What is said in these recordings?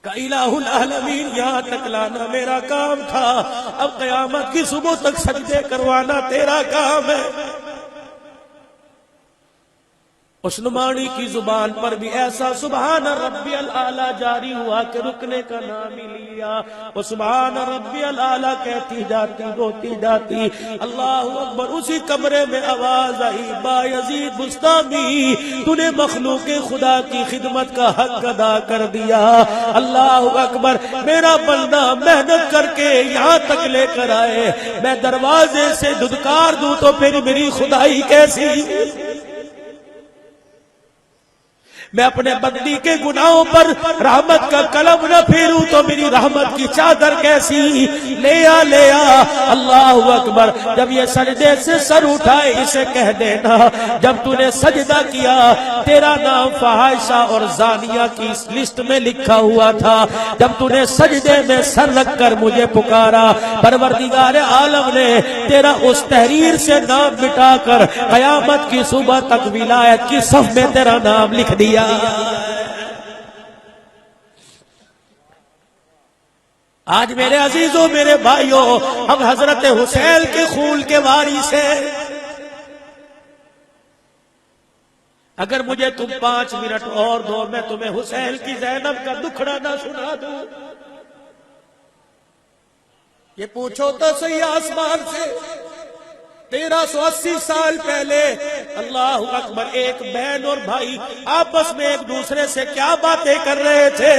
کہ الہ العالمین یہاں تک لانا میرا کام تھا، اب قیامت کی صبح تک سجدے کروانا تیرا کام ہے۔ اس نمانی کی زبان پر بھی ایسا سبحان ربی العالی جاری ہوا کہ رکنے کا نام ہی لیا، وہ سبحان ربی العالی کہتی جاتی روتی جاتی، اللہ اکبر۔ اسی کمرے میں آواز آئی، بایزید بسطامی تو نے مخلوق خدا کی خدمت کا حق ادا کر دیا، اللہ اکبر۔ میرا بندہ محنت کر کے یہاں تک لے کر آئے، میں دروازے سے دھتکار دوں تو پھر میری خدائی کیسی؟ میں اپنے بندی کے گناہوں پر رحمت کا قلم نہ پھیروں تو میری رحمت کی چادر کیسی؟ لیا لیا، اللہ اکبر۔ جب یہ سجدے سے سر اٹھائے اسے کہہ دینا جب تو نے سجدہ کیا تیرا نام فاحشہ اور زانیہ کی اس لسٹ میں لکھا ہوا تھا، جب تو نے سجدے میں سر رکھ کر مجھے پکارا پروردگار عالم نے تیرا اس تحریر سے نام مٹا کر قیامت کی صبح تک ولایت کی صف میں تیرا نام لکھ دیا۔ آج میرے عزیزوں میرے بھائیوں ہم حضرت حسین کے خون کے وارث ہیں۔ اگر مجھے تم 5 منٹ اور دو میں تمہیں حسین کی زینب کا دکھڑا نہ سنا دوں۔ یہ پوچھو تو صحیح آسمان سے 1380 سال پہلے اللہ اکبر ایک بہن اور بھائی آپس میں ایک دوسرے سے کیا باتیں کر رہے تھے؟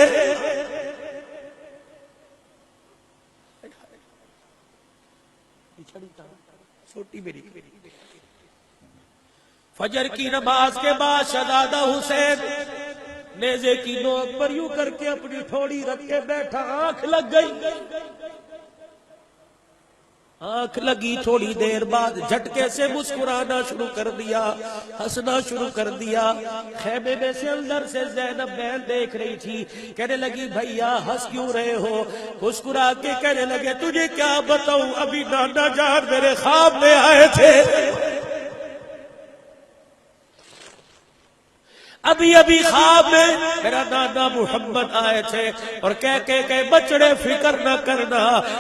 فجر کی نماز کے بعد شہزادہ حسین نیزے کی نوک پر یوں کر کے اپنی ٹھوڑی رکھ کے بیٹھا، آنکھ لگ گئی۔ آنکھ لگی تھوڑی دیر بعد جھٹکے سے مسکرانا شروع کر دیا، ہنسنا شروع کر دیا۔ خیمے میں سے اندر سے زینب بہن دیکھ رہی تھی، کہنے لگی بھیا ہنس کیوں رہے ہو؟ مسکرا کے کہنے لگے تجھے کیا بتاؤں، ابھی نانا جان میرے خواب میں آئے تھے، ابھی خواب میں میرا نانا محمد آئے تھے اور کہ بچڑے فکر نہ کرنا،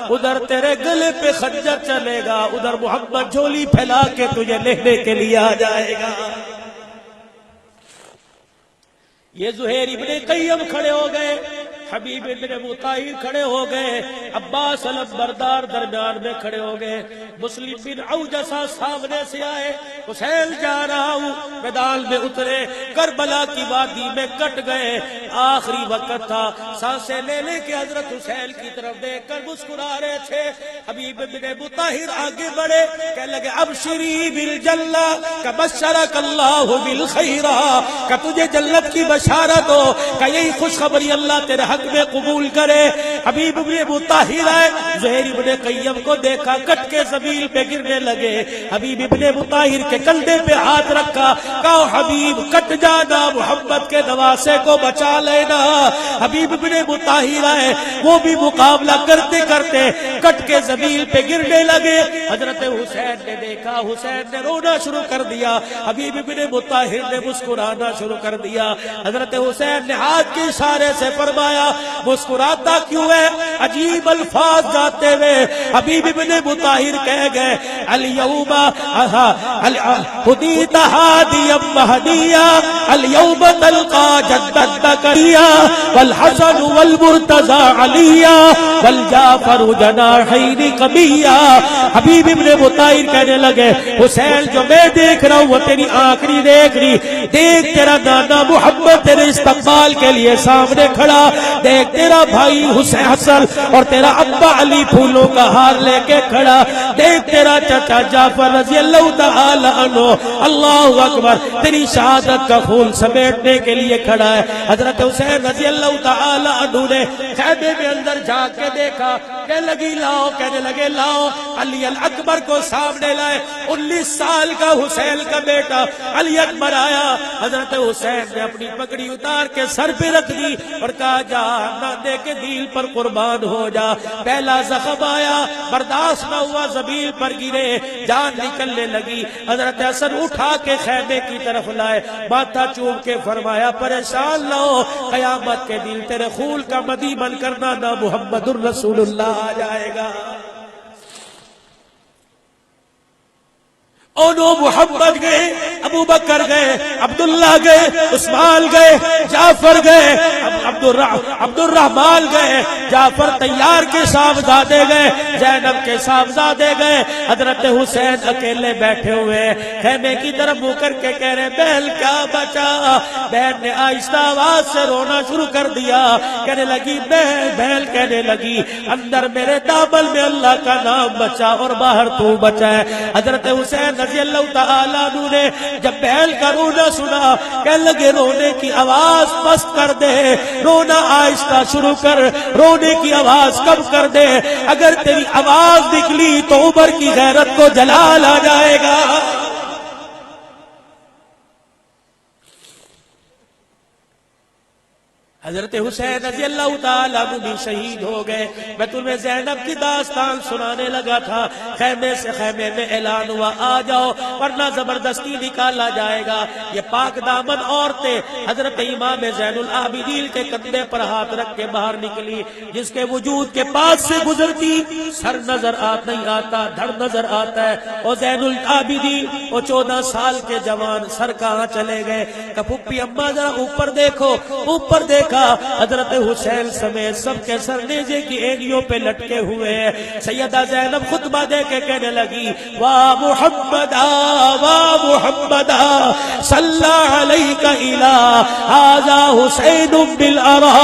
ادھر تیرے گلے پہ خنجر چلے گا، ادھر محمد جھولی پھیلا کے تجھے لینے کے لیے آ جائے گا۔ یہ زہیر ابن قیم کھڑے ہو گئے، حبیب ابن ابو طاہر کھڑے ہو گئے، عباس علم بردار درمیان میں کھڑے ہو گئے، مسلم بن اوجسا سامنے سے آئے، حسین جا رہا ہوں، میدان میں اترے، کربلا کی وادی میں کٹ گئے، آخری وقت تھا، سانسیں لے لے کے حضرت حسین کی طرف دیکھ کر مسکرا رہے تھے۔ حبیب ابن ابو طاہر آگے بڑھے، کہنے لگے ابشری بالجنہ کبشرک اللہ بالخیرہ، کہ تجھے جنت کی بشارت ہو، کہ یہی خوشخبری اللہ تیرے حق میں قبول کرے۔ حبیب ابن ابو طاہر آئے، زہیر ابن قیم کو دیکھا، کٹ کے زمین پہ گرنے لگے، حبیب ابن ابو طاہر کے کندھے پہ ہاتھ رکھا، کہا حبیب کٹ جانا، محمد کے نواسے کو بچا لینا۔ حبیب ابن ابو طاہر آئے، وہ بھی مقابلہ کرتے کرتے کٹ کے زمین پہ گرنے لگے۔ حضرت حسین نے دیکھا، حسین نے رونا شروع کر دیا، حبیب ابن ابو طاہر نے مسکرانا شروع کر دیا۔ حضرت حسین نے ہاتھ کے اشارے سے فرمایا مسکراتا کیوں ہے؟ عجیب الفاظ جاتے ہوئے حبیب ابن ابو طاہر کہہ گئے الیوم خدیت ہادیا مہدیا الیوم تلقا جدت بکریا والحسن والمرتضی علیا والجعفر جناحین قبیا۔ حبیب ابن ابو طاہر کہنے لگے حسین جو میں دیکھ رہا ہوں وہ تیری آنکھ نہیں دیکھ رہی، دیکھ تیرا نانا محمد تیرے استقبال کے لیے سامنے کھڑا، دیکھ تیرا بھائی حسن اور تیرا ابا علی پھولوں کا ہار لے کے کھڑا، دیکھ تیرا چچا جعفر رضی اللہ تعالی عنہ اللہ اکبر تیری شہادت کا خون سمیٹنے کے لیے کھڑا ہے۔ حضرت حسین رضی اللہ تعالی عنہ نے خیمے میں اندر جا کے دیکھا، کہنے لگے لاؤ علی الاکبر کو سامنے لائے۔ 19 سال کا حسین کا بیٹا علی اکبر آیا، حضرت حسین نے اپنی پگڑی اتار کے سر پہ رکھ دی اور کہا جا نانے کے دل پر قربان ہو جا، پہلا زخم آیا برداشت نہ ہوا، زمین پر گرے، جان نکلنے لگی۔ حضرت حسن اٹھا کے خیمے کی طرف لائے، ماتھا ماتھا چوم کے فرمایا پریشان نہ ہو، قیامت کے دن تیرے خون کا مدی بن کرنا نہ محمد الرسول اللہ آ جائے گا۔ اونو محمد گئے، ابو بکر گئے، عبداللہ گئے، عثمان گئے، جعفر گئے، عبد الرحمن گئے، جعفر تیار کے صاحبزادے گئے، زینب کے صاحبزادے گئے، حضرت حسین اکیلے بیٹھے ہوئے خیمے کی طرف منہ کر کے کہہ رہے بہن کیا بچا؟ بہن نے آہستہ آواز سے رونا شروع کر دیا، کہنے لگی بہن کہنے لگی اندر میرے دامن میں اللہ کا نام بچا اور باہر تو بچا ہے۔ حضرت حسین رضی اللہ تعالیٰ عنہ نے جب بہن کا رونا سنا کہنے لگے رونے کی آواز پست کر دے، رونا آہستہ شروع کر، رونے کی آواز کم کر دے، اگر تیری آواز نکلی تو عمر کی غیرت کو جلال آ جائے گا۔ حضرت حسین رضی اللہ تعالیٰ عنہ بھی شہید ہو گئے۔ میں تمہیں زینب کی داستان سنانے لگا تھا، خیمے سے خیمے میں اعلان ہوا آ جاؤ ورنہ زبردستی نکالا جائے گا۔ یہ پاک دامن عورتیں حضرت امام زین العابدین کے کندھے پر ہاتھ رکھ کے باہر نکلی، جس کے وجود کے پاس سے گزرتی سر نظر نہیں آتا، دھڑ نظر آتا ہے۔ اور زین العابدین وہ 14 سال کے جوان سر کہاں چلے گئے؟ کہ پھپھی اماں ذرا اوپر دیکھو، اوپر دیکھا حضرت حسین سمیت سب کے سر نیزے کی اینیوں پہ لٹکے ہوئے ہیں۔ سیدہ زینب خطبہ دے کے کہنے لگی واہ محمدا واہ محمدا صلی علیک الہ ھذا حسین بالعرا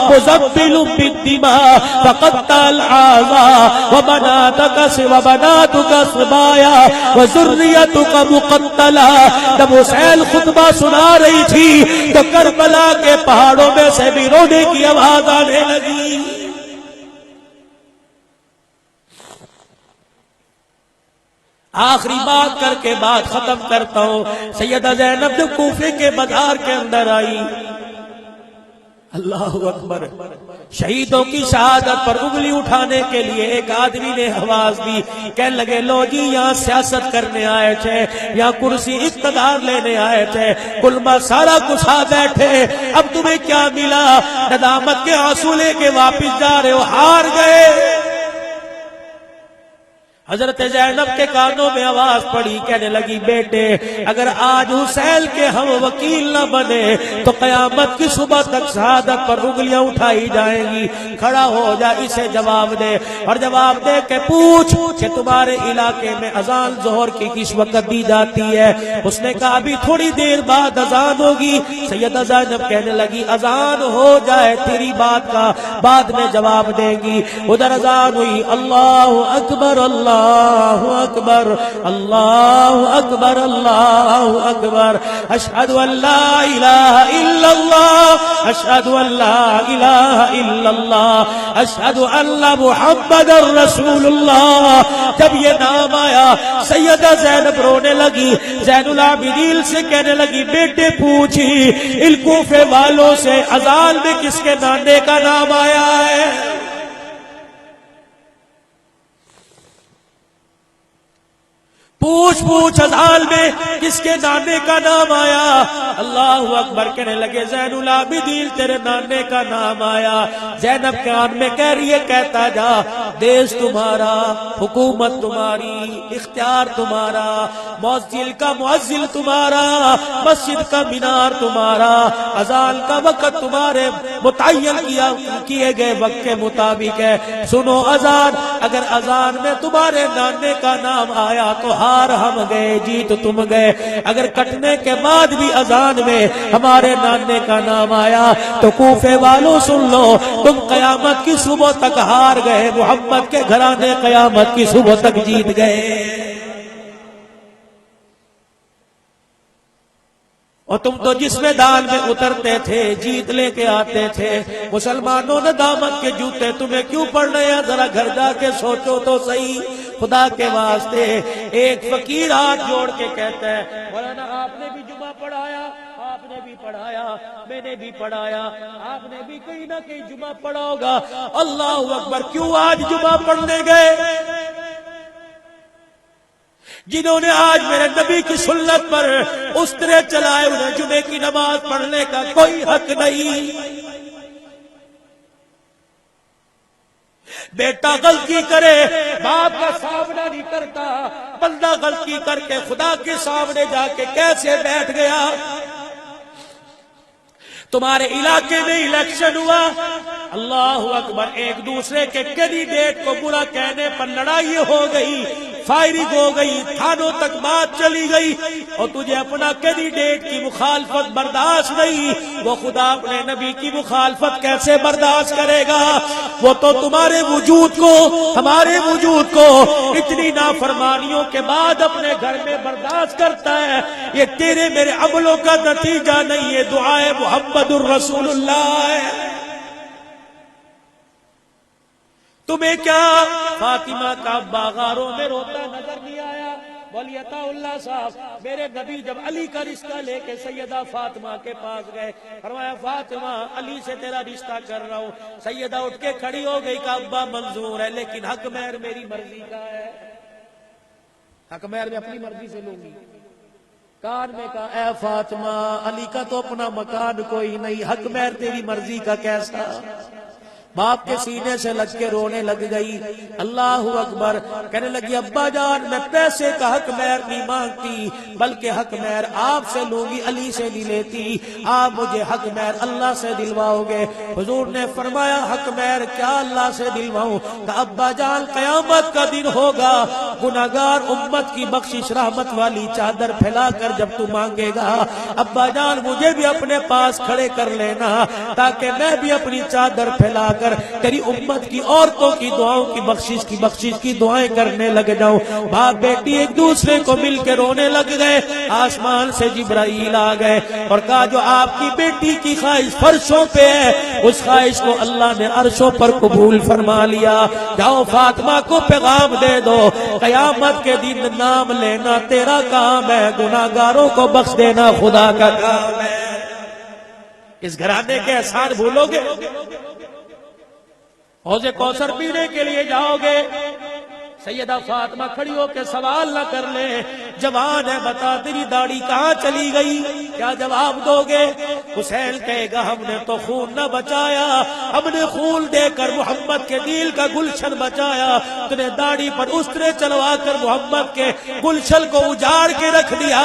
مزبل بالدماء فقطع العاذا وبناتك سبایا وذریتك مقتلا۔ جب حسین خطبہ سنا رہی تھی تو کربلا کے پہاڑوں میں سے بھی رونے کی آواز آنے لگی۔ آخری بات کر کے بات ختم کرتا ہوں۔ سیدہ زینب جب کوفے کے بازار کے اندر آئی، اللہ اکبر، شہیدوں کی شہادت پر انگلی اٹھانے کے لیے ایک آدمی نے آواز دی، کہنے لگے لو جی یہاں سیاست کرنے آئے تھے، یہاں کرسی اقتدار لینے آئے تھے، کلمہ سارا کچھ آ بیٹھے، اب تمہیں کیا ملا؟ ندامت کے آنسو لے کے واپس جا رہے ہو، ہار گئے۔ حضرت زینب کے کانوں میں آواز پڑی، کہنے لگی بیٹے اگر آج حسین کے ہم وکیل نہ بنے تو قیامت کی صبح تک شہادت پر انگلیاں اٹھائی جائیں گی۔ کھڑا ہو جا، اسے جواب دے، اور جواب دے کے پوچھ کہ تمہارے علاقے میں اذان ظہر کی کس وقت دی جاتی ہے؟ اس نے کہا ابھی تھوڑی دیر بعد اذان ہوگی۔ سیدہ زینب کہنے لگی اذان ہو جائے تیری بات کا بعد میں جواب دیں گی۔ ادھر اذان ہوئی، اللہ اکبر اللہ اکبر اللہ اکبر اللہ اکبر، اشہد ان لا الہ الا اللہ اشہد ان لا الہ الا اللہ اشہد ان محمد رسول اللہ۔ جب یہ نام آیا سیدہ زینب رونے لگی، زین العابدین سے کہنے لگی بیٹے پوچھی ان کوفے والوں سے اذان میں کس کے نانے کا نام آیا ہے؟ پوچھ اذان میں کس کے نانے کا نام آیا؟ اللہ اکبر کہنے لگے زین العابدین تیرے نانے کا نام آیا۔ زینب کان میں کہہ رہی ہے کہتا جا، دیش تمہارا، حکومت تمہاری، اختیار تمہارا، مؤذن کا مؤذن تمہارا، مسجد کا مینار تمہارا، اذان کا وقت تمہارے متعین کیے گئے وقت کے مطابق ہے۔ سنو اذان، اگر اذان میں تمہارے نانے کا نام آیا تو ہار ہم گئے، جیت تم گئے۔ اگر کٹنے کے بعد بھی اذان میں ہمارے نانے کا نام آیا تو کوفے والوں سن لو، تم قیامت کی صبح تک ہار گئے، محمد کے گھرانے قیامت کی صبح تک جیت گئے۔ اور تم تو جس میدان میں اترتے تھے جیت لے کے آتے تھے۔ مسلمانوں نے دامت کے جوتے تمہیں کیوں پڑھنے ہیں؟ ذرا گھر جا کے سوچو تو صحیح، خدا کے واسطے۔ ایک فقیر ہاتھ جوڑ کے کہتا ہے مولانا آپ نے بھی جمعہ پڑھایا، آپ نے بھی پڑھایا، میں نے بھی پڑھایا، آپ نے بھی کہیں نہ کہیں جمعہ پڑھا ہوگا۔ اللہ اکبر، کیوں آج جمعہ پڑھنے گئے؟ جنہوں نے آج میرے نبی کی سنت پر اس طرح چلائے، انہیں جمعے کی نماز پڑھنے کا کوئی حق نہیں۔ بیٹا غلطی کرے باپ کا سامنا نہیں کرتا، بندہ غلطی کر کے خدا کے سامنے جا کے کیسے بیٹھ گیا؟ تمہارے علاقے میں الیکشن ہوا، اللہ اکبر، ایک دوسرے کے کینڈیڈیٹ کو برا کہنے پر لڑائی ہو گئی، فائرنگ ہو گئی، تھانوں تک بات چلی گئی، اور تجھے اپنا کینڈیڈیٹ کی مخالفت برداشت نہیں، وہ خدا اپنے نبی کی مخالفت کیسے برداشت کرے گا؟ وہ تو تمہارے وجود کو، ہمارے وجود کو اتنی نافرمانیوں کے بعد اپنے گھر میں برداشت کرتا ہے۔ یہ تیرے میرے عملوں کا نتیجہ نہیں، یہ دعائے محمد الرسول اللہ ہے۔ تمہیں کیا فاطمہ کا باغاروں میں روتا نظر نہیں آیا؟ ولی عطا اللہ صاحب میرے نبی جب علی کا رشتہ لے کے سیدہ فاطمہ کے پاس گئے، فرمایا فاطمہ علی سے تیرا رشتہ کر رہا ہوں۔ سیدہ اٹھ کے کھڑی ہو گئی کہ ابا منظور ہے، لیکن حق مہر میری مرضی کا ہے، حق مہر میں اپنی مرضی سے لوں گی۔ کان میں کہا اے فاطمہ علی کا تو اپنا مکان کوئی نہیں، حق مہر تیری مرضی کا کیسا؟ باپ کے سینے سے لگ کے رونے لگ گئی۔ اللہ اکبر، کہنے لگی ابا جان میں پیسے کا حق مہر نہیں مانگتی، بلکہ حق مہر آپ سے لوں گی، علی سے نہیں لیتی، آپ مجھے حق مہر اللہ سے دلواؤ گے۔ حضور نے فرمایا حق مہر کیا اللہ سے دلواؤں؟ کہ ابا جان قیامت کا دن ہوگا، گناہگار امت کی بخشش رحمت والی چادر پھیلا کر جب تو مانگے گا، ابا جان مجھے بھی اپنے پاس کھڑے کر لینا، تاکہ میں بھی اپنی چادر پھیلا کر تیری امت کی عورتوں کی دعاؤں کی بخشش کی دعائیں کرنے لگ جاؤں۔ باپ بیٹی ایک دوسرے کو مل کے رونے لگ گئے۔ آسمان سے جبرائیل آ گئے اور کہا جو آپ کی بیٹی کی خواہش فرشوں پہ ہے، اس خواہش کو اللہ نے عرشوں پر قبول فرما لیا۔ جاؤ فاطمہ کو پیغام دے دو، قیامت کے دن نام لینا تیرا کام ہے، گناہگاروں کو بخش دینا خدا کا کام ہے۔ اس گھرانے کے احسان بھولو گے؟ حوض کوثر پینے کے لیے جاؤ گے، سیدہ فاطمہ کھڑی ہو کے سوال نہ کر لے، جوان ہے بتا تیری داڑھی کہاں چلی گئی؟ کیا جواب دو گے؟ حسین کہے گا ہم نے تو خون نہ بچایا، ہم نے خون دے کر محمد کے دل کا گلشن بچایا، تو نے داڑھی پر استرے چلوا کر محمد کے گلشن کو اجاڑ کے رکھ دیا۔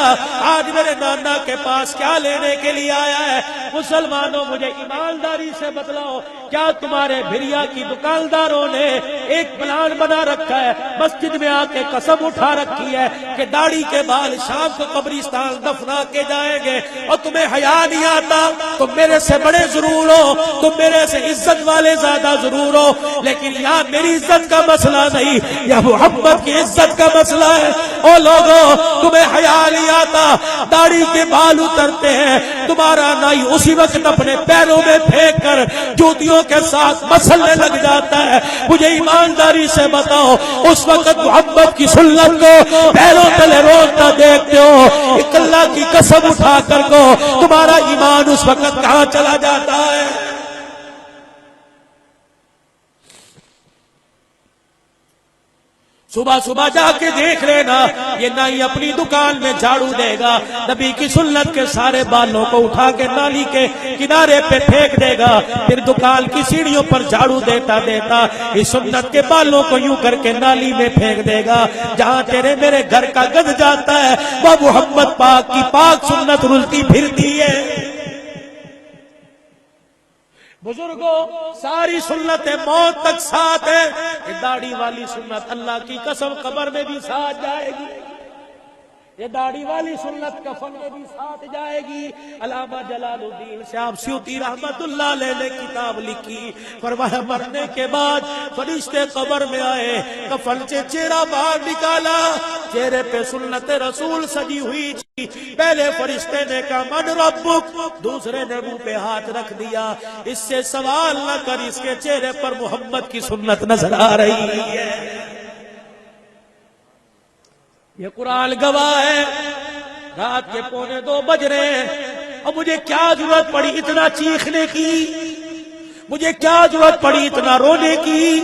آج میرے نانا کے پاس کیا لینے کے لیے آیا ہے؟ مسلمانوں مجھے ایمانداری سے بتلاؤ، کیا تمہارے بھریا کی دکانداروں نے ایک پلان بنا رکھا ہے، مسجد میں آ کے قسم اٹھا رکھی ہے کہ داڑھی کے بال شام کو قبرستان دفنا کے جائیں گے، اور تمہیں حیا نہیں آتا؟ تم میرے سے بڑے ضرور ہو، تم میرے سے عزت والے زیادہ ضرور ہو، لیکن یہاں میری عزت کا مسئلہ نہیں، یہ محمد کی عزت کا مسئلہ ہے۔ او لوگوں تمہیں حیا نہیں آتا، داڑھی کے بال اترتے ہیں، تمہارا نائی اسی وقت اپنے پیروں میں پھینک کر جوتیوں کے ساتھ مسلنے لگ جاتا ہے۔ مجھے ایمانداری سے بتاؤ اس وقت محمد کی سنت کو پیروں تلے روتا دیکھتے ہو؟ ایک اللہ کی قسم اٹھا کر کو تمہارا ایمان اس وقت کہاں چلا جاتا ہے؟ صبح صبح جا کے دیکھ لینا، یہ نائی اپنی دکان میں جھاڑو دے گا، نبی کی سنت کے سارے بالوں کو اٹھا کے نالی کے کنارے پہ پھینک دے گا، پھر دکان کی سیڑھیوں پر جھاڑو دیتا دیتا اس سنت کے بالوں کو یوں کر کے نالی میں پھینک دے گا۔ جہاں تیرے میرے گھر کا گند جاتا ہے وہ محمد پاک کی پاک سنت رلتی پھرتی ہے۔ بزرگوں ساری سنت موت تک ساتھ ہے، یہ داڑھی والی سنت اللہ کی قسم قبر میں بھی ساتھ جائے گی، یہ داڑھی والی سنت کفن میں بھی ساتھ جائے گی۔ علامہ جلال الدین صاحب سیوطی رحمت اللہ علیہ نے کتاب لکھی، فرمایا مرنے کے بعد فرشتے قبر میں آئے، کفن سے چہرہ باہر نکالا، چہرے پہ سنت رسول سجی ہوئی تھی۔ پہلے فرشتے نے کہا من ربک، دوسرے نے منہ پہ ہاتھ رکھ دیا، اس سے سوال نہ کر، اس کے چہرے پر محمد کی سنت نظر آ رہی ہے۔ یہ قرآن گواہ ہے، رات کے 1:45 بج رہے ہیں، اور مجھے کیا ضرورت پڑی اتنا چیخنے کی؟ مجھے کیا ضرورت پڑی اتنا رونے کی؟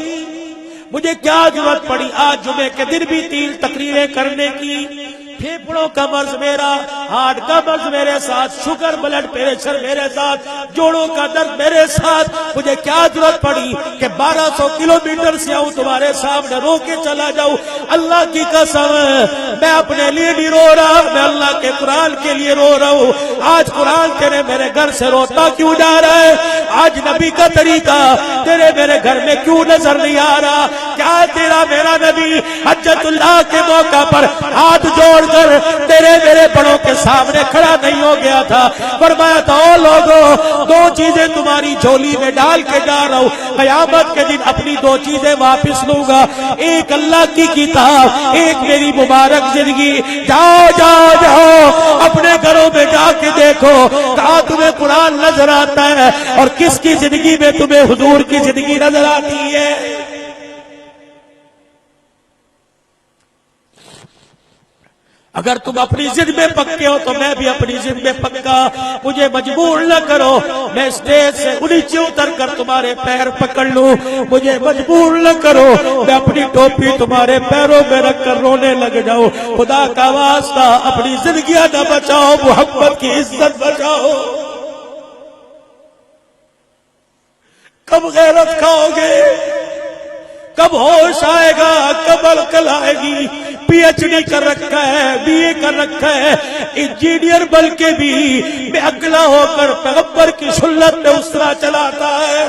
مجھے کیا ضرورت پڑی آج جمعے کے دن بھی 3 تقریریں کرنے کی؟ پھیپڑوں کا مرض میرا، ہارٹ کا مرض میرے ساتھ، شوگر بلڈ پریشر میرے ساتھ، جوڑوں کا درد میرے ساتھ، مجھے کیا ضرورت پڑی کہ 1200 کلومیٹر سے آؤں تمہارے سامنے رو کے چلا جاؤں؟ اللہ کی قسم میں اپنے لیے نہیں رو رہا، میں اللہ کے قرآن کے لیے رو رہا ہوں۔ آج قرآن تیرے میرے گھر سے روتا کیوں جا رہا ہے؟ آج نبی کا طریقہ تیرے میرے گھر میں کیوں نظر نہیں آ رہا؟ کیا تیرا میرا نبی حجت اللہ کے موقع پر ہاتھ جوڑ کر تیرے میرے بڑوں کے سامنے کھڑا نہیں ہو گیا تھا؟ فرمایا تھا او لوگوں 2 چیزیں تمہاری جھولی میں ڈال کے جا رہا ہوں، قیامت کے دن اپنی 2 چیزیں واپس لوں گا، ایک اللہ کی کتاب، ایک میری مبارک زندگی۔ جاؤ جاؤ جاؤ اپنے گھروں میں جا کے دیکھو کہاں تمہیں قرآن نظر آتا ہے اور کس کی زندگی میں تمہیں حضور کی زندگی نظر آتی ہے۔ اگر تم اپنی ضد میں پکے ہو تو میں بھی اپنی ضد میں پکا، مجھے مجبور نہ کرو میں اسٹیج سے نیچے اتر کر تمہارے پیر پکڑ لوں، مجھے مجبور نہ کرو میں اپنی ٹوپی تمہارے پیروں میں رکھ کر رونے لگ جاؤں۔ خدا کا واسطہ اپنی زندگیاں نہ بچاؤ، محبت کی عزت بچاؤ۔ کب غیرت کھاؤ گے؟ کب ہوش آئے گا؟ کب عقل آئے گی؟ پی ایچ ڈی کر رکھا ہے، بی اے کر رکھا ہے، انجینئر بلکہ بھی بے عقلا ہو کر پیغمبر کی سنت میں اسرا چلاتا ہے۔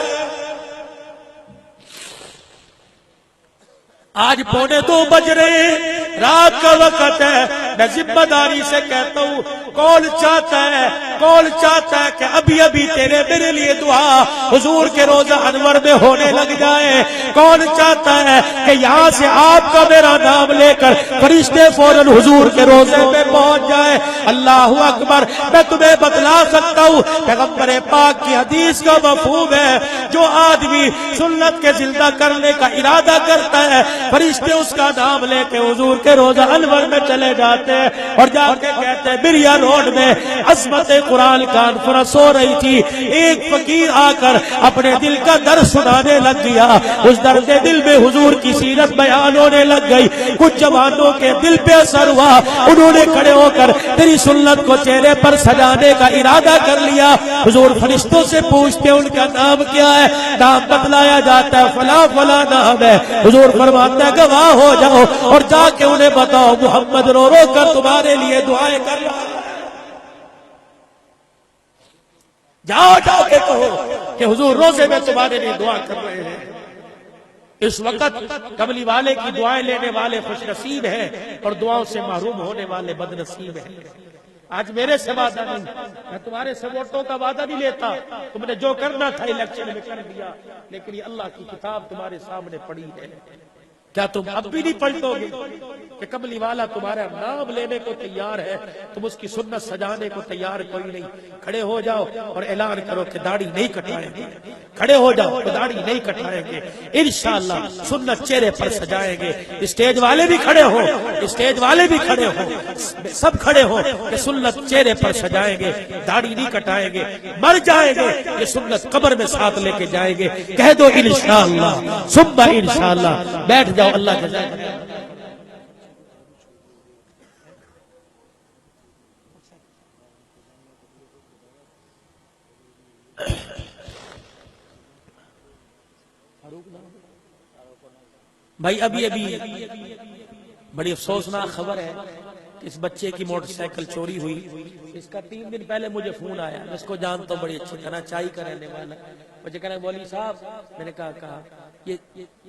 آج 1:45 بج رہے ہیں، رات کا وقت ہے، میں ذمہ داری سے کہتا ہوں کون چاہتا ہے کہ ابھی ابھی تیرے میرے لیے دعا حضور کے روزہ انور میں ہونے لگ جائے؟ کون چاہتا ہے کہ یہاں سے آپ کا میرا نام لے کر فرشتے فوراً حضور کے روزے میں پہنچ جائے؟ اللہ اکبر۔ میں تمہیں بتلا سکتا ہوں پیغمبر پاک کی حدیث کا مفہوم ہے، جو آدمی سنت کے زندہ کرنے کا ارادہ کرتا ہے فرشتے اس کا نام لے کے حضور کے روزہ انور میں چلے جاتے ہیں اور جا کے کہتے ہیں بریا روڈ میں عظمت قرآن کانفرنس ہو رہی تھی، ایک فقیر آ کر اپنے دل کا درد سنانے لگ گیا، اس درد دل میں حضور کی سیرت بیان ہونے لگ گئی، کچھ جوانوں کے دل پہ اثر ہوا، انہوں نے کھڑے ہو کر تیری سنت کو چہرے پر سجانے کا ارادہ کر لیا۔ حضور فرشتوں سے پوچھتے ان کا نام کیا ہے؟ نام بتلایا جاتا ہے فلاں فلاں نام ہے۔ حضور فرماتا ہے گواہ ہو جاؤ اور جا کے انہیں بتاؤ محمد رو رو کر تمہارے لیے دعائیں کر رہا ہے۔ جاؤ کے کہو کہ حضور روزے میں تمہارے لیے دعا کر رہے ہیں۔ اس وقت کملی والے کی دعائیں لینے والے خوش نصیب ہیں اور دعاؤں سے محروم ہونے والے بد نصیب ہیں۔ آج میرے سے وعدہ نہیں، میں تمہارے سے ووٹوں کا وعدہ نہیں لیتا، تم نے جو کرنا تھا الیکشن میں کر دیا، لیکن یہ اللہ کی کتاب تمہارے سامنے پڑی ہے۔ کیا تم اب بھی نہیں پلٹو گے کہ کملی والا تمہارا نام لینے کو تیار ہے، تم اس کی سنت سجانے کو تیار کوئی نہیں؟ کھڑے ہو جاؤ اور اعلان کرو کہ داڑھی نہیں کٹائیں گے، کھڑے ہو جاؤ کہ داڑھی نہیں کٹائیں گے، انشاءاللہ سنت چہرے پر سجائیں گے۔ اسٹیج والے بھی کھڑے ہو، اسٹیج والے بھی کھڑے ہو، سب کھڑے ہو کہ سنت چہرے پر سجائیں گے، داڑھی نہیں کٹائیں گے، مر جائیں گے یہ سنت قبر میں ساتھ لے کے جائیں گے۔ کہہ دو انشاءاللہ ثم انشاءاللہ۔ بیٹھ جاؤ، اللہ جزاک۔ بھائی ابھی بڑی افسوسناک خبر ہے کہ اس بچے کی موٹر سائیکل چوری ہوئی۔ اس کا 3 دن پہلے مجھے فون آیا، میں اس کو جانتا ہوں بڑی اچھی طرح، چائی کا رہنے والا۔ مجھے کہنا مولوی صاحب، میں نے کہا یہ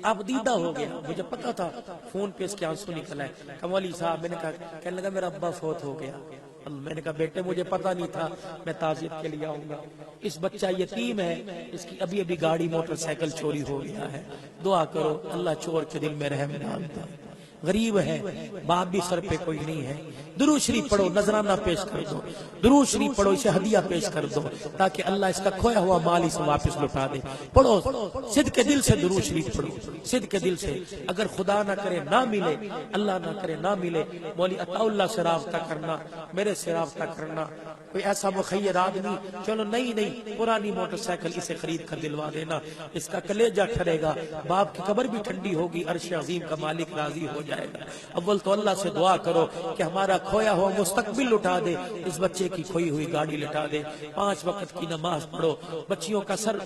اب دیدہ ہو گیا، مجھے پتا تھا، فون پہ اس کے آنسو نکل آئے۔ کہا مولوی صاحب، میں نے کہا، کہنے لگا میرا ابا فوت ہو گیا۔ میں نے کہا بیٹے مجھے پتا نہیں تھا، میں تعزیت کے لیے آؤں گا۔ اس بچہ یتیم ہے، اس کی ابھی گاڑی موٹر سائیکل چوری ہو گیا ہے، دعا کرو اللہ چور کے دل میں رحم ڈالتا ہے۔ غریب ہے، باپ بھی سر پہ کوئی نہیں ہے، درود شریف پڑھو، نذرانہ پیش کر دو، درود شریف پڑھو، اسے ہدیہ پیش کر دو تاکہ اللہ اس کا کھویا ہوا مال اسے واپس لوٹا دے۔ پڑھو، صدق کے دل سے درود شریف پڑھو، صدق کے دل سے۔ اگر خدا نہ کرے نہ ملے، اللہ نہ کرے نہ ملے، مولوی عطا اللہ سے رابطہ کرنا، میرے سے رابطہ کرنا۔ کوئی ایسا مخیر آدمی، چلو نہیں پرانی موٹر سائیکل اسے خرید کر دلوا دینا، اس کا کلیجہ ٹھرے گا، باپ کی قبر بھی ٹھنڈی ہوگی، عرش عظیم کا مالک راضی ہو جائے گا۔ اول تو اللہ سے دعا کرو کہ ہمارا کھویا ہوا مستقبل لٹا دے، اس بچے کی کھوئی ہوئی گاڑی لٹا دے۔ 5 وقت کی نماز پڑھو، بچیوں کا سر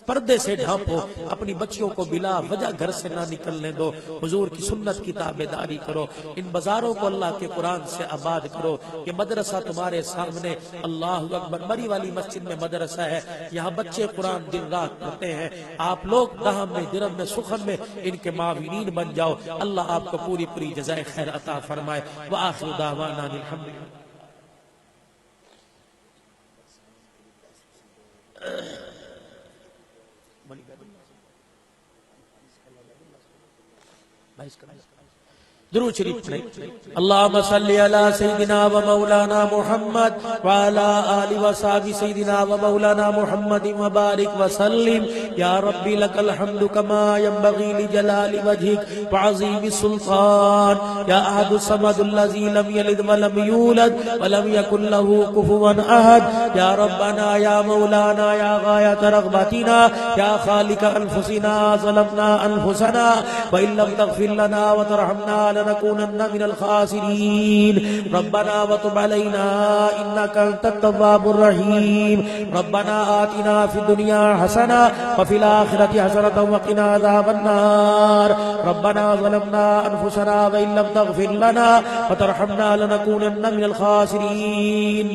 پردے سے ڈھانپو، اپنی بچیوں کو بلا وجہ گھر سے نہ نکلنے دو، حضور کی سنت کی تابعداری کرو، ان بازاروں کو اللہ کے قرآن سے آباد کرو۔ یہ مدرسہ تمہارے سامنے، اللہ اکبر، مری والی مسجد میں مدرسہ ہے، یہاں بچے قرآن دن رات پڑھتے ہیں، آپ لوگ دہم میں، درم میں، سخن میں ان کے معاونین بن جاؤ۔ اللہ آپ کو پوری جزائے خیر عطا فرمائے۔ وآخر دعوانا الحمدللہ۔ درود شریف پڑھیں۔ اللہم صلی علی سیدنا و مولانا محمد وعلی آل و صحبہ سیدنا و مولانا محمد وبارک وسلم۔ یا ربی لک الحمد کما ینبغی لجلال وجہک وعظیم سلطان۔ یا احد الصمد الذی لم یلد ولم یولد ولم یکن له کفوا احد۔ یا ربنا یا مولانا یا غایۃ رغبتنا یا خالق انفسنا ظلمنا انفسنا وان لم تغفر لنا وترحمنا لنكونن من الخاسرين۔ ربنا وتب علينا إنك أنت التواب الرحيم۔ ربنا آتنا في الدنيا حسنة وفي الآخرة حسنة وقنا عذاب النار۔ ربنا ظلمنا أنفسنا وإن لم تغفر لنا وترحمنا لنكونن من الخاسرين۔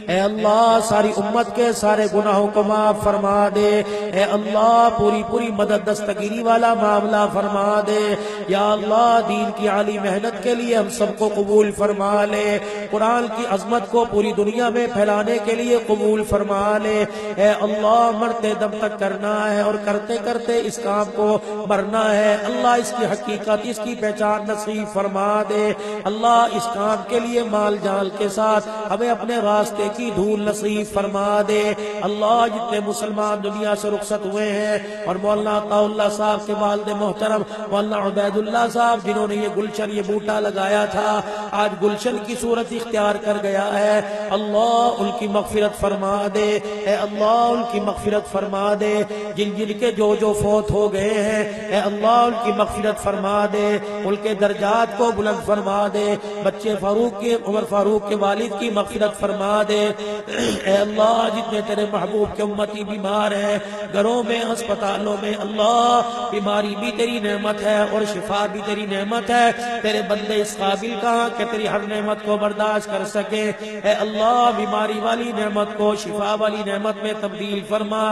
اے اللہ ساری امت کے سارے گناہوں کو معاف فرما دے، اے اللہ پوری مدد دستگیری والا معاملہ فرما دے، یا اللہ دین کی عالی محنت کے لیے ہم سب کو قبول فرما لے، قرآن کی عظمت کو پوری دنیا میں پھیلانے کے لیے قبول فرما لے۔ اے اللہ مرتے دم تک کرنا ہے اور کرتے کرتے اس کام کو مرنا ہے، اللہ اس کی حقیقت، اس کی پہچان نصیب فرما دے۔ اللہ اس کام کے لیے مال جال کے ساتھ ہمیں اپنے راستے کی دھول نصیب فرما دے۔ اللہ جتنے مسلمان دنیا سے رخصت ہوئے ہیں اور مولانا عطا اللہ صاحب کے والد محترم مولانا عبید اللہ صاحب جنہوں نے یہ گلشن، یہ بوٹا لگایا تھا، آج گلشن کی صورت اختیار کر گیا ہے، اللہ ان کی مغفرت فرما دے، اے اللہ ان کی مغفرت فرما دے۔ جن کے جو فوت ہو گئے ہیں، اے اللہ ان کی مغفرت فرما دے، ان کے درجات کو بلند فرما دے۔ بچے فاروق کے، عمر فاروق کے والد کی مغفرت فرما دے۔ اے اللہ جتنے تیرے محبوب کے امتی بیمار ہیں، گھروں میں، ہسپتالوں میں، اللہ بیماری بھی تیری نعمت ہے اور شفا بھی تیری نعمت ہے۔ تیرے بندے اس قابل کہاں کہ تیری ہر نعمت کو برداشت کر سکے۔ اے اللہ بیماری والی نعمت کو شفا والی نعمت میں تبدیل فرما۔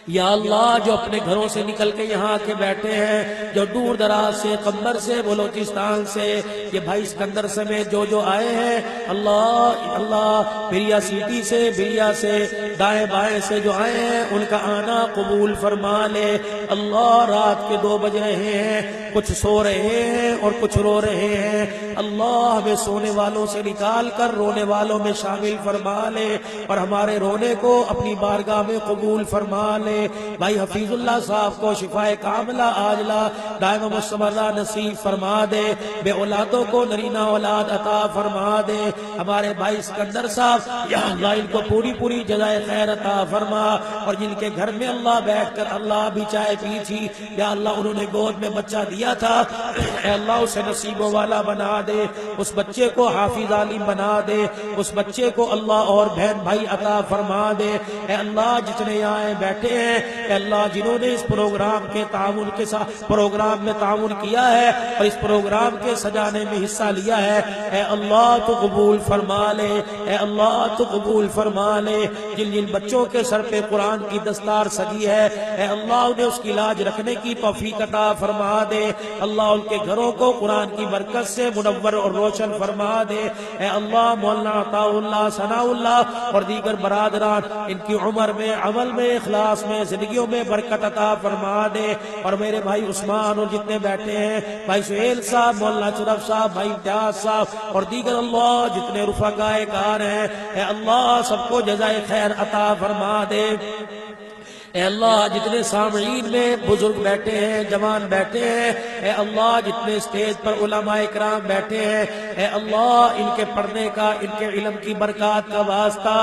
یا اللہ جو اپنے گھروں سے نکل کے یہاں کے بیٹھے ہیں، جو دور دراز سے، قمبر سے، بلوچستان سے، یہ بھائی اسکندر سمیت جو آئے ہیں، اللہ بریا سیٹی سے، بریا سے، دائیں بائیں سے جو آئے ہیں، ان کا آنا قبول فرما لے۔ اللہ رات کے 2 بج رہے ہیں، کچھ سو رہے ہیں اور کچھ رو رہے ہیں، اللہ ہمیں سونے والوں سے نکال کر رونے والوں میں شامل فرما لے اور ہمارے رونے کو اپنی بارگاہ میں قبول فرما لے۔ بھائی حفیظ اللہ صاحب کو شفائے کاملہ عاجلہ دائم مستمرہ نصیب فرما دے، بے اولادوں کو نرینہ اولاد عطا فرما دے۔ ہمارے بھائی اسکندر صاحب یا اللہ ان کو پوری جزائے خیر عطا فرما، اور جن کے گھر میں اللہ بیٹھ کر اللہ بھی چائے پی تھی، یا اللہ انہوں نے گود میں بچہ دیا تھا، اے اللہ اسے نصیبوں والا بنا دے، اس بچے کو حافظ عالم بنا دے، اس بچے کو اللہ اور بہن بھائی عطا فرما دے۔ اے اللہ جتنے یہاں بیٹھے ہیں، اے اللہ جنہوں نے اس پروگرام کے تعاون کے ساتھ پروگرام میں تعاون کیا ہے اور اس پروگرام کے سجانے میں حصہ لیا ہے، اے اللہ تو قبول فرما لے، اے اللہ تو قبول فرما لے۔ جن بچوں کے سر پہ قرآن کی دستار سجی ہے، اے اللہ انہیں اس کی لاج رکھنے کی توفیق عطا فرما دے، اللہ ان کے گھروں کو قرآن کی برکت سے منور اور روشن فرما دے۔ اے اللہ مولانا عطا اللہ، ثناء اللہ اور دیگر برادران ان کی عمر میں، عمل میں، اخلاص میں زندگیوں میں برکت عطا فرما دے. اور میرے بھائی عثمان اور جتنے بیٹھے ہیں، بھائی سہیل صاحب، مولانا شرف صاحب، بھائی امتیاز صاحب اور دیگر اللہ جتنے رفقائے کار ہیں، اے اللہ سب کو جزائے خیر عطا فرما دے. اے اللہ جتنے سامعین میں بزرگ بیٹھے ہیں، جوان بیٹھے ہیں، اے اللہ جتنے اسٹیج پر علماء اکرام بیٹھے ہیں، اے اللہ ان کے پڑھنے کا، ان کے علم کی برکات کا واسطہ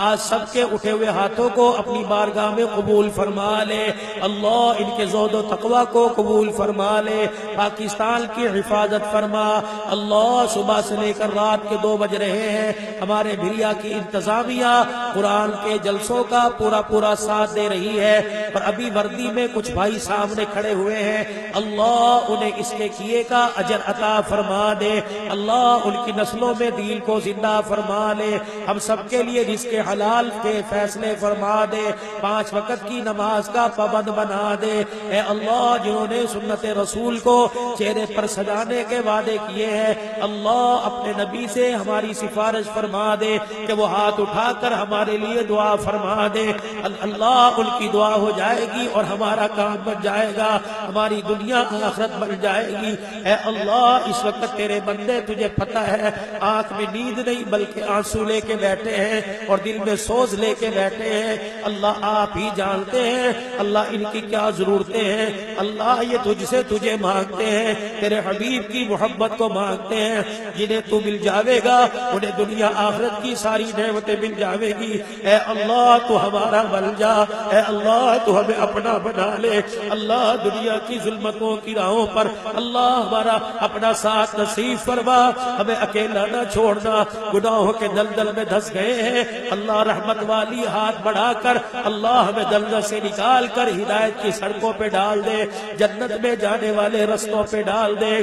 آج سب کے اٹھے ہوئے ہاتھوں کو اپنی بارگاہ میں قبول فرما لے. اللہ ان کے زہد و تقوی کو قبول فرما لے. پاکستان کی حفاظت فرما. اللہ صبح سے لے کر رات کے 2 بج رہے ہیں، ہمارے بھریا کی انتظامیہ قرآن کے جلسوں کا پورا ساتھ دے رہی ہے، اور ابھی وردی میں کچھ بھائی سامنے کھڑے ہوئے ہیں. اللہ انہیں اس کے کیے کا اجر عطا فرما دے. اللہ ان کی نسلوں میں دین کو زندہ فرما لے. ہم سب کے لیے رزق حلال کے فیصلے فرما دے. 5 وقت کی نماز کا پابند بنا دے. اے اللہ جنہوں نے سنت رسول کو چہرے پر سجانے کے وعدے کیے ہیں، اللہ اپنے نبی سے ہماری سفارش فرما دے کہ وہ ہاتھ اٹھا کر ہمارے لیے دعا فرما دے. اللہ ان کی دعا ہو جائے گی اور ہمارا کام بن جائے گا، ہماری دنیا آخرت بن جائے گی. اے اللہ اس وقت تیرے بندے، تجھے پتہ ہے آنکھ میں نیند نہیں بلکہ آنسو لے کے بیٹھے ہیں اور دل میں سوز لے کے بیٹھے ہیں. اللہ آپ ہی جانتے ہیں اللہ ان کی کیا ضرورتیں ہیں. اللہ یہ تجھ سے تجھے مانگتے ہیں، تیرے حبیب کی محبت کو مانگتے ہیں. جنہیں تو مل جاوے گا انہیں دنیا آخرت کی ساری نعمتیں مل جاوے گی. اے اللہ تو ہمارا بن جا. اے اللہ تو ہمیں اپنا بنا لے. اللہ دنیا کی ظلمتوں کی راہوں پر اللہ ہمارا اپنا ساتھ نصیب فرما. ہمیں اکیلا نہ چھوڑنا. گناہوں کے دلدل میں دھس گئے ہیں، اللہ رحمت والی ہاتھ بڑھا کر اللہ ہمیں دلدل سے نکال کر ہدایت کی سڑکوں پہ ڈال دے، جنت میں جانے والے رستوں پہ ڈال دے.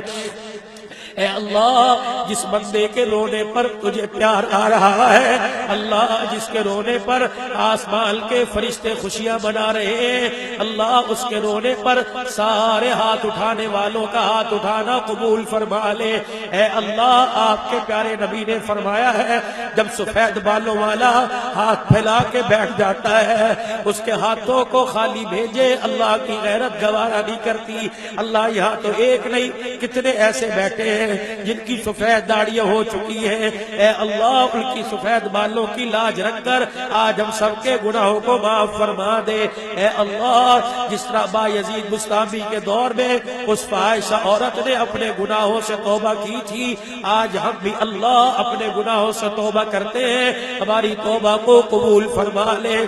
اے اللہ جس بندے کے رونے پر تجھے پیار آ رہا ہے، اللہ جس کے رونے پر آسمان کے فرشتے خوشیاں منا رہے ہیں، اللہ اس کے رونے پر سارے ہاتھ اٹھانے والوں کا ہاتھ اٹھانا قبول فرما لے. اے اللہ آپ کے پیارے نبی نے فرمایا ہے جب سفید بالوں والا ہاتھ پھیلا کے بیٹھ جاتا ہے اس کے ہاتھوں کو خالی بھیجے اللہ کی غیرت گوارا نہیں کرتی. اللہ یہاں تو ایک نہیں کتنے ایسے بیٹھے ہیں جن کی سفید داڑیاں ہو چکی ہیں. اے اللہ ان کی سفید بالوں کی لاج رکھ کر آج ہم سب کے گناہوں کو معاف فرما دے. اے اللہ جس طرح با یزید بستامی کے دور میں اس فاحشہ عورت نے اپنے گناہوں سے توبہ کی تھی، آج ہم بھی اللہ اپنے گناہوں سے توبہ کرتے ہیں، ہماری توبہ کو قبول فرما لے.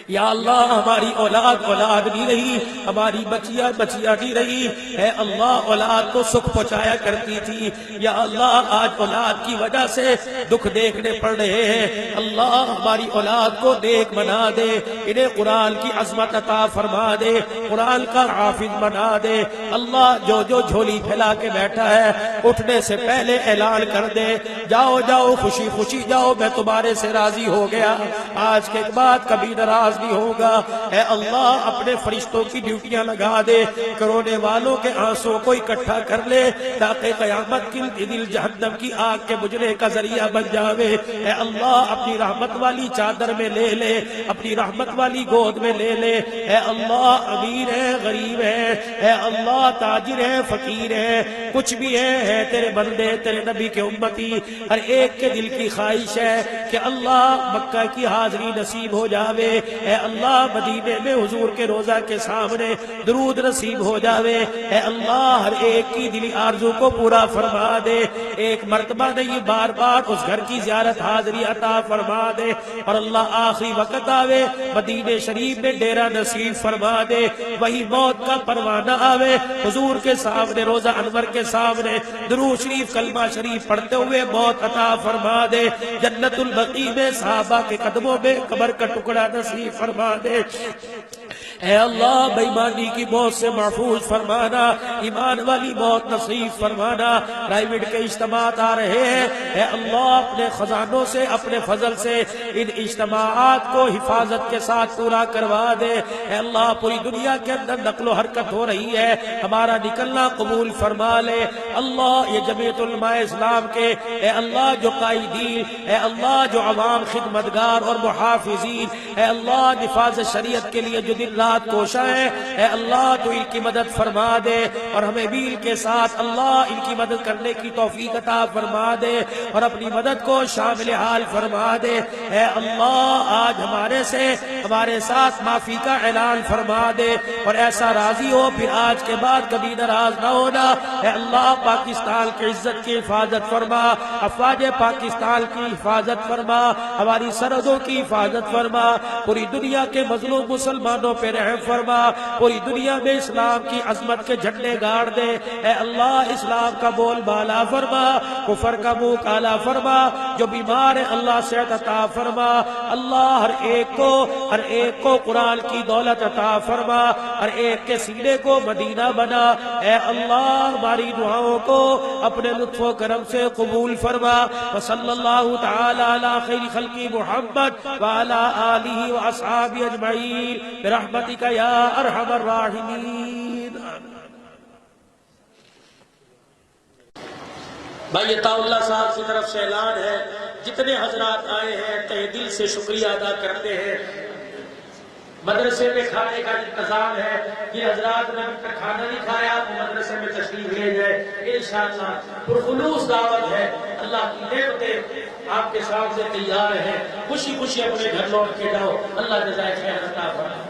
یا اللہ ہماری اولاد نہیں رہی، ہماری بچیاں نہیں رہی. اے اللہ اولاد کو سکھ پہنچایا کرتی تھی، یا اللہ آج اولاد کی وجہ سے دکھ دیکھنے پڑ رہے ہیں. اللہ ہماری اولاد کو نیک بنا دے، انہیں قرآن کی عظمت عطا فرما دے، قرآن کا حافظ بنا دے. اللہ جو جھولی پھیلا کے بیٹھا ہے اٹھنے سے پہلے اعلان کر دے جاؤ خوشی خوشی جاؤ، میں تمہارے سے راضی ہو گیا، آج کے بعد کبھی ناراض نہیں ہوگا. اے اللہ اپنے فرشتوں کی ڈیوٹیاں لگا دے، کرونے والوں کے آنسوں کو اکٹھا کر لے تاکہ قیامت کی دل جہنم کی آگ کے بجھنے کا ذریعہ بن جاوے. اے اللہ اپنی رحمت والی چادر میں لے لے، اپنی رحمت والی گود میں لے لے. اے اللہ امیر ہے غریب ہے، اے اللہ تاجر ہے فقیر ہے، کچھ بھی ہے تیرے بندے تیرے نبی کے امتی، ہر ایک کے دل کی خواہش ہے کہ اللہ مکہ کی حاضری نصیب ہو جاوے. اے اللہ مدینے میں حضور کے روضہ کے سامنے درود نصیب ہو جاوے. اے اللہ ہر ایک کی دلی آرزو کو پورا فرما دے، ایک مرتبہ نہیں بار بار اس گھر کی زیارت حاضری عطا فرما دے. اور اللہ آخری وقت آوے مدینے شریف میں ڈیرہ نصیب فرما دے، وہی موت کا پروانہ آوے حضور کے سامنے روضہ انور کے سامنے درود شریف کلمہ شریف پڑھتے ہوئے موت عطا فرما دے. جنت البقیع میں صحابہ کے قدموں میں قبر کا ٹکڑا نصیب فرما دے. اے اللہ بےایمانی کی موت سے محفوظ فرمانا، ایمان والی موت نصیب فرمانا۔ پرائیویٹ کے اجتماعات آ رہے ہیں، اے اللہ اپنے خزانوں سے اپنے فضل سے ان اجتماعات کو حفاظت کے ساتھ پورا کروا دے۔ اے اللہ پوری دنیا کے اندر نقل و حرکت ہو رہی ہے، ہمارا نکلنا قبول فرما لے۔ اللہ یہ جمعیت علماء اسلام کے اے اللہ جو قائدین، اے اللہ جو عوام خدمتگار اور محافظین، اے اللہ نفاذ شریعت کے لیے جو دن رات کوشاں ہیں، اے اللہ تو ان کی مدد فرما دے، اور ہمیں بھی ان کے ساتھ اللہ ان کی مدد کرنے کی توفیق عطا فرما دے، اور اپنی مدد کو شامل حال فرما دے۔ اے اللہ آج ہمارے ساتھ معافی کا اعلان فرما دے، اور ایسا راضی ہو پھر آج کے بعد کبھی ناراض نہ ہونا۔ اے اللہ پاکستان کی عزت کی حفاظت فرما، افواج پاکستان کی حفاظت فرما، ہماری سرحدوں کی حفاظت فرما، پوری دنیا کے مظلوم مسلمانوں پہ رحم فرما، پوری دنیا میں اسلام کی عظمت کے جھنڈے گاڑ دے۔ اے اللہ اسلام کا بول بالا فرما، کفر کا منہ کالا فرما، جو بیمار ہے اللہ صحت عطا فرما۔ اللہ ہر ایک کو قرآن کی دولت عطا فرما، ہر ایک کے سینے کو مدینہ بنا۔ اے اللہ ہماری دعاؤں کو اپنے لطف و کرم سے قبول فرما۔ وصلی اللہ تعالی علی خیر خلق محمد وعلی آلہ واصحابہ اجمعین برحمتک یا ارحم الراحمین۔ بھائی عطا اللہ صاحب کی طرف سے اعلان ہے، جتنے حضرات آئے ہیں تہ دل سے شکریہ ادا کرتے ہیں۔ مدرسے میں کھانے کا انتظام ہے، یہ حضرات نے ابھی تک کھانا نہیں کھایا تو مدرسے میں تشریف لے جائے انشاءاللہ۔ پرخلوص دعوت ہے، اللہ کی نعمتیں آپ کے سامنے تیار ہیں، خوشی خوشی اپنے گھر لوٹ کے جاؤ۔ اللہ جزائے خیر عطا فرمائے۔